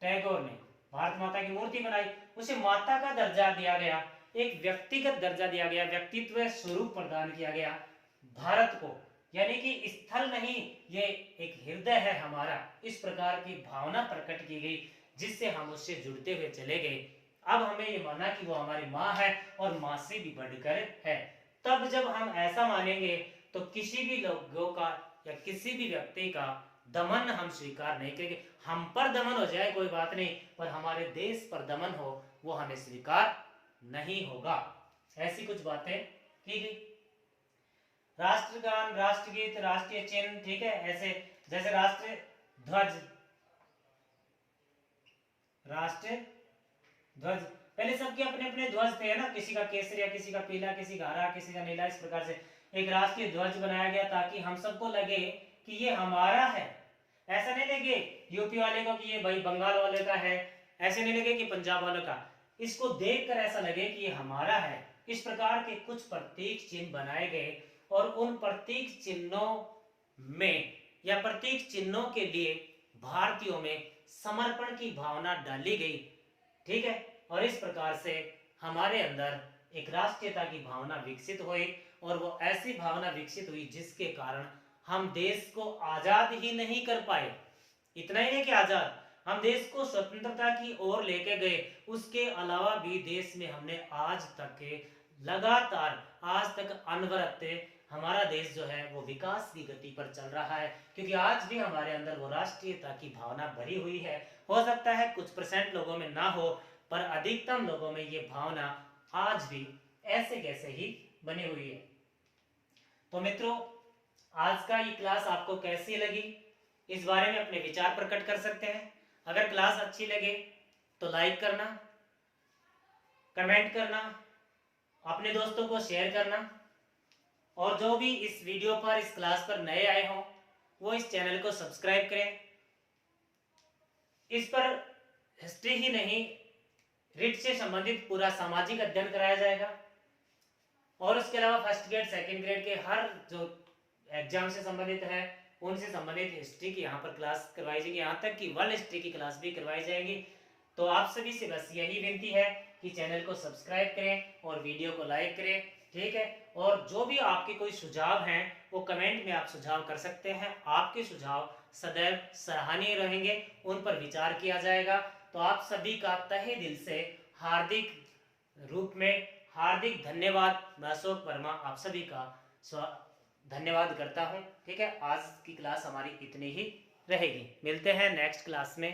Speaker 1: टैगोर ने भारत माता की मूर्ति बनाई, उसे माता का दर्जा दिया गया, एक व्यक्तिगत दर्जा दिया गया, व्यक्तित्व स्वरूप प्रदान किया गया भारत को, यानी कि स्थल नहीं, ये एक हृदय है हमारा, इस प्रकार की भावना प्रकट की गई, जिससे हम उससे जुड़ते हुए चले गए। अब हमें ये माना कि वो हमारी माँ है और माँ से भी बढ़कर है। तब जब हम ऐसा मानेंगे तो किसी भी लोगों का या किसी भी व्यक्ति का दमन हम स्वीकार नहीं करेंगे। हम पर दमन हो जाए कोई बात नहीं, पर हमारे देश पर दमन हो वो हमें स्वीकार नहीं होगा। ऐसी कुछ बातें की गई। राष्ट्रगान, राष्ट्रगीत, राष्ट्रीय चिन्ह, ठीक है, ऐसे जैसे राष्ट्र ध्वज, पहले सबके अपने अपने ध्वज थे ना, किसी का केसरिया, किसी का पीला, किसी का हरा, किसी का नीला, इस प्रकार से एक राष्ट्रीय ध्वज बनाया गया ताकि हम सबको लगे कि ये हमारा है। ऐसा नहीं लगे यूपी वाले को कि ये भाई बंगाल वाले का है, ऐसे नहीं लगे कि पंजाब वालों का, इसको देखकर ऐसा लगे कि ये हमारा है। इस प्रकार के कुछ प्रतीक चिन्ह बनाए गए और उन प्रतीक चिन्हों में या प्रतीक चिन्हों के लिए भारतीयों में समर्पण की भावना डाली गई, ठीक है। और इस प्रकार से हमारे अंदर एक राष्ट्रीयता की भावना विकसित हुई, और वो ऐसी भावना विकसित हुई जिसके कारण हम देश को आजाद ही नहीं कर पाए, इतना ही नहीं कि आजाद, हम देश को स्वतंत्रता की ओर लेके गए, उसके अलावा भी देश में हमने आज तक लगातार, आज तक अनवरत हमारा देश जो है वो विकास की गति पर चल रहा है, क्योंकि आज भी हमारे अंदर वो राष्ट्रीयता की भावना भरी हुई है। हो सकता है कुछ परसेंट लोगों में ना हो, पर अधिकतम लोगों में ये भावना आज भी ऐसे कैसे ही बनी हुई है। तो मित्रों, आज का ये क्लास आपको कैसी लगी, इस बारे में अपने विचार प्रकट कर सकते हैं। अगर क्लास अच्छी लगे तो लाइक करना, कमेंट करना, अपने दोस्तों को शेयर करना, और जो भी इस वीडियो पर, इस क्लास पर नए आए हों, वो इस चैनल को सब्सक्राइब करें। इस पर हिस्ट्री ही नहीं, रिट से संबंधित पूरा सामाजिक अध्ययन कराया जाएगा, और उसके अलावा फर्स्ट ग्रेड सेकंड ग्रेड के हर जो एग्जाम से संबंधित है उनसे संबंधित हिस्ट्री की यहाँ पर क्लास करवाई जाएगी, यहाँ तक कि वर्ल्ड हिस्ट्री की क्लास भी करवाई जाएगी। तो आप सभी से बस यही विनती है कि चैनल को सब्सक्राइब करें और वीडियो को लाइक करें, ठीक है। और जो भी आपके कोई सुझाव हैं वो कमेंट में आप सुझाव कर सकते हैं। आपके सुझाव सदैव सराहनीय रहेंगे, उन पर विचार किया जाएगा। तो आप सभी का तहे दिल से हार्दिक रूप में हार्दिक धन्यवाद। मैं अशोक वर्मा आप सभी का धन्यवाद करता हूं, ठीक है। आज की क्लास हमारी इतनी ही रहेगी, मिलते हैं नेक्स्ट क्लास में।